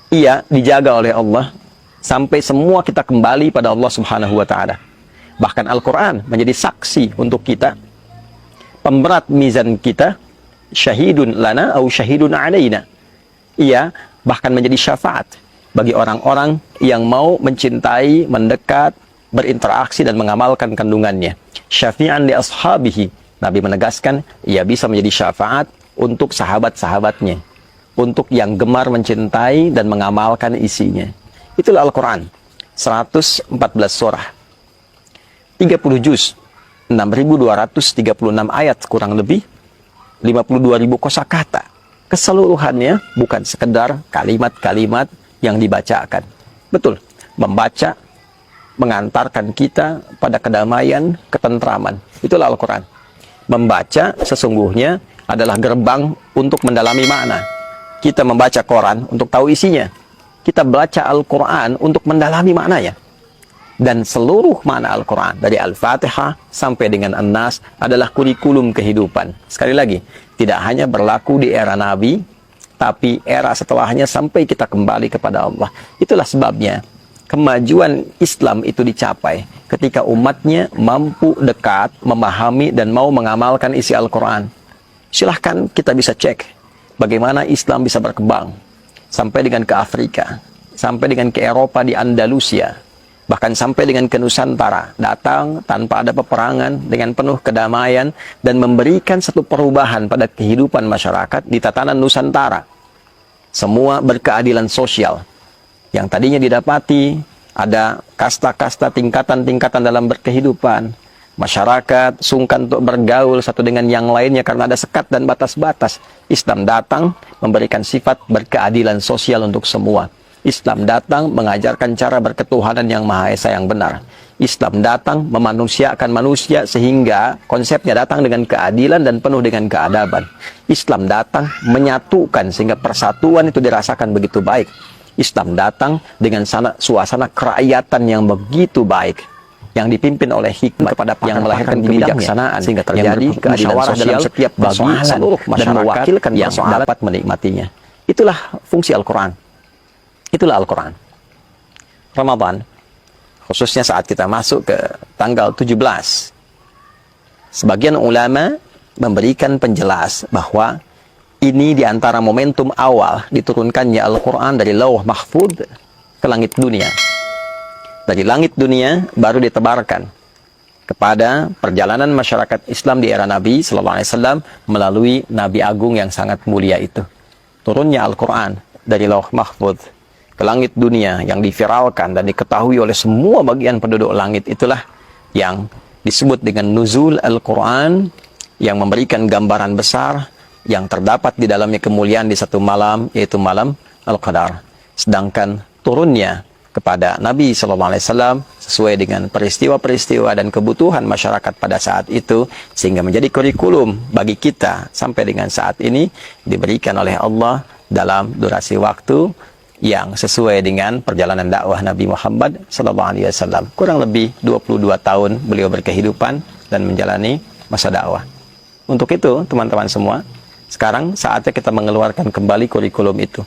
ia dijaga oleh Allah sampai semua kita kembali pada Allah Subhanahu wa taala. Bahkan Al-Qur'an menjadi saksi untuk kita, pemberat mizan kita, syahidun lana au syahidun alaina. Ia bahkan menjadi syafaat bagi orang-orang yang mau mencintai, mendekat, berinteraksi dan mengamalkan kandungannya. Syafi'an li ashabihi. Nabi menegaskan ia bisa menjadi syafaat untuk sahabat-sahabatnya, untuk yang gemar mencintai dan mengamalkan isinya. Itulah Al-Quran. 114 surah, 30 juz, 6.236 ayat kurang lebih, 52.000 kosakata. Keseluruhannya bukan sekedar kalimat-kalimat yang dibacakan. Betul, membaca mengantarkan kita pada kedamaian, ketentraman. Itulah Al-Quran. Membaca sesungguhnya adalah gerbang untuk mendalami makna. Kita membaca Quran untuk tahu isinya. Kita baca Al-Quran untuk mendalami maknanya. Dan seluruh makna Al-Quran, dari Al-Fatihah sampai dengan An-Nas, adalah kurikulum kehidupan. Sekali lagi, tidak hanya berlaku di era Nabi, tapi era setelahnya sampai kita kembali kepada Allah. Itulah sebabnya kemajuan Islam itu dicapai ketika umatnya mampu dekat, memahami, dan mau mengamalkan isi Al-Quran. Silahkan kita bisa cek bagaimana Islam bisa berkembang sampai dengan ke Afrika, sampai dengan ke Eropa di Andalusia, bahkan sampai dengan ke Nusantara, datang tanpa ada peperangan, dengan penuh kedamaian, dan memberikan satu perubahan pada kehidupan masyarakat di tatanan Nusantara. Semua berkeadilan sosial. Yang tadinya didapati ada kasta-kasta, tingkatan-tingkatan dalam berkehidupan. Masyarakat sungkan untuk bergaul satu dengan yang lainnya karena ada sekat dan batas-batas. Islam datang memberikan sifat berkeadilan sosial untuk semua. Islam datang mengajarkan cara berketuhanan yang Maha Esa yang benar. Islam datang memanusiakan manusia sehingga konsepnya datang dengan keadilan dan penuh dengan keadaban. Islam datang menyatukan sehingga persatuan itu dirasakan begitu baik. Islam datang dengan suasana kerakyatan yang begitu baik, yang dipimpin oleh hikmah kepada yang melahirkan kebijaksanaan sehingga terjadi keadilan sosial setiap bagi seluruh masyarakat dan mewakilkan yang dapat menikmatinya. Itulah fungsi Al-Quran. Itulah Al-Quran. Ramadan, khususnya saat kita masuk ke tanggal 17, sebagian ulama memberikan penjelas bahwa ini diantara momentum awal diturunkannya Al-Quran dari Lauh Mahfud ke langit dunia. Dari langit dunia baru ditebarkan kepada perjalanan masyarakat Islam di era Nabi SAW melalui Nabi Agung yang sangat mulia itu. Turunnya Al-Quran dari Lauh Mahfud ke langit dunia yang diviralkan dan diketahui oleh semua bagian penduduk langit, itulah yang disebut dengan Nuzul Al-Quran, yang memberikan gambaran besar yang terdapat di dalamnya kemuliaan di satu malam, yaitu malam Al-Qadar. Sedangkan turunnya kepada Nabi SAW sesuai dengan peristiwa-peristiwa dan kebutuhan masyarakat pada saat itu, sehingga menjadi kurikulum bagi kita sampai dengan saat ini, diberikan oleh Allah dalam durasi waktu yang sesuai dengan perjalanan dakwah Nabi Muhammad SAW. Kurang lebih 22 tahun beliau berkehidupan dan menjalani masa dakwah. Untuk itu, teman-teman semua, sekarang saatnya kita mengeluarkan kembali kurikulum itu.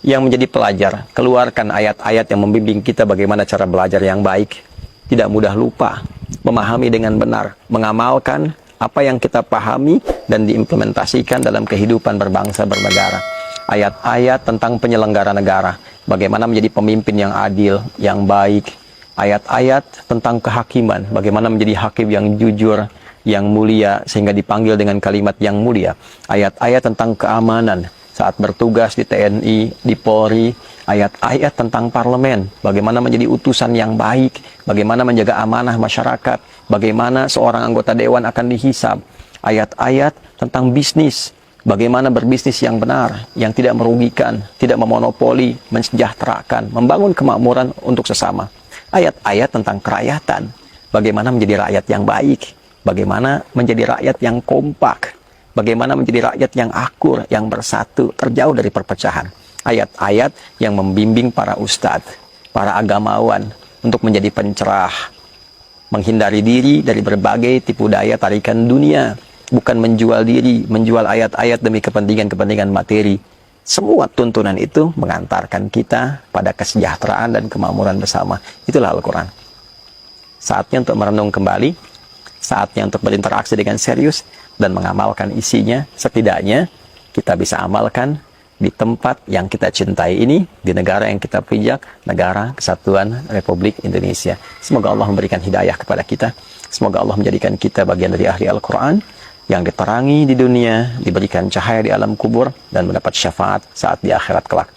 Yang menjadi pelajar, keluarkan ayat-ayat yang membimbing kita bagaimana cara belajar yang baik. Tidak mudah lupa, memahami dengan benar, mengamalkan apa yang kita pahami dan diimplementasikan dalam kehidupan berbangsa bernegara. Ayat-ayat tentang penyelenggara negara, bagaimana menjadi pemimpin yang adil, yang baik. Ayat-ayat tentang kehakiman, bagaimana menjadi hakim yang jujur, yang mulia, sehingga dipanggil dengan kalimat yang mulia. Ayat-ayat tentang keamanan saat bertugas di TNI, di Polri. Ayat-ayat tentang parlemen, bagaimana menjadi utusan yang baik, bagaimana menjaga amanah masyarakat, bagaimana seorang anggota dewan akan dihisab. Ayat-ayat tentang bisnis, bagaimana berbisnis yang benar, yang tidak merugikan, tidak memonopoli, mensejahterakan, membangun kemakmuran untuk sesama. Ayat-ayat tentang kerakyatan, bagaimana menjadi rakyat yang baik, bagaimana menjadi rakyat yang kompak, bagaimana menjadi rakyat yang akur, yang bersatu, terjauh dari perpecahan. Ayat-ayat yang membimbing para ustadz, para agamawan untuk menjadi pencerah, menghindari diri dari berbagai tipu daya tarikan dunia, bukan menjual diri, menjual ayat-ayat demi kepentingan-kepentingan materi, Semua tuntunan itu mengantarkan kita pada kesejahteraan dan kemakmuran bersama. Itulah Al-Quran. Saatnya untuk merenung kembali, saatnya untuk berinteraksi dengan serius dan mengamalkan isinya. Setidaknya kita bisa amalkan di tempat yang kita cintai ini, di negara yang kita pijak, negara Kesatuan Republik Indonesia. Semoga Allah memberikan hidayah kepada kita. Semoga Allah menjadikan kita bagian dari ahli Al-Quran yang diterangi di dunia, diberikan cahaya di alam kubur, dan mendapat syafaat saat di akhirat kelak.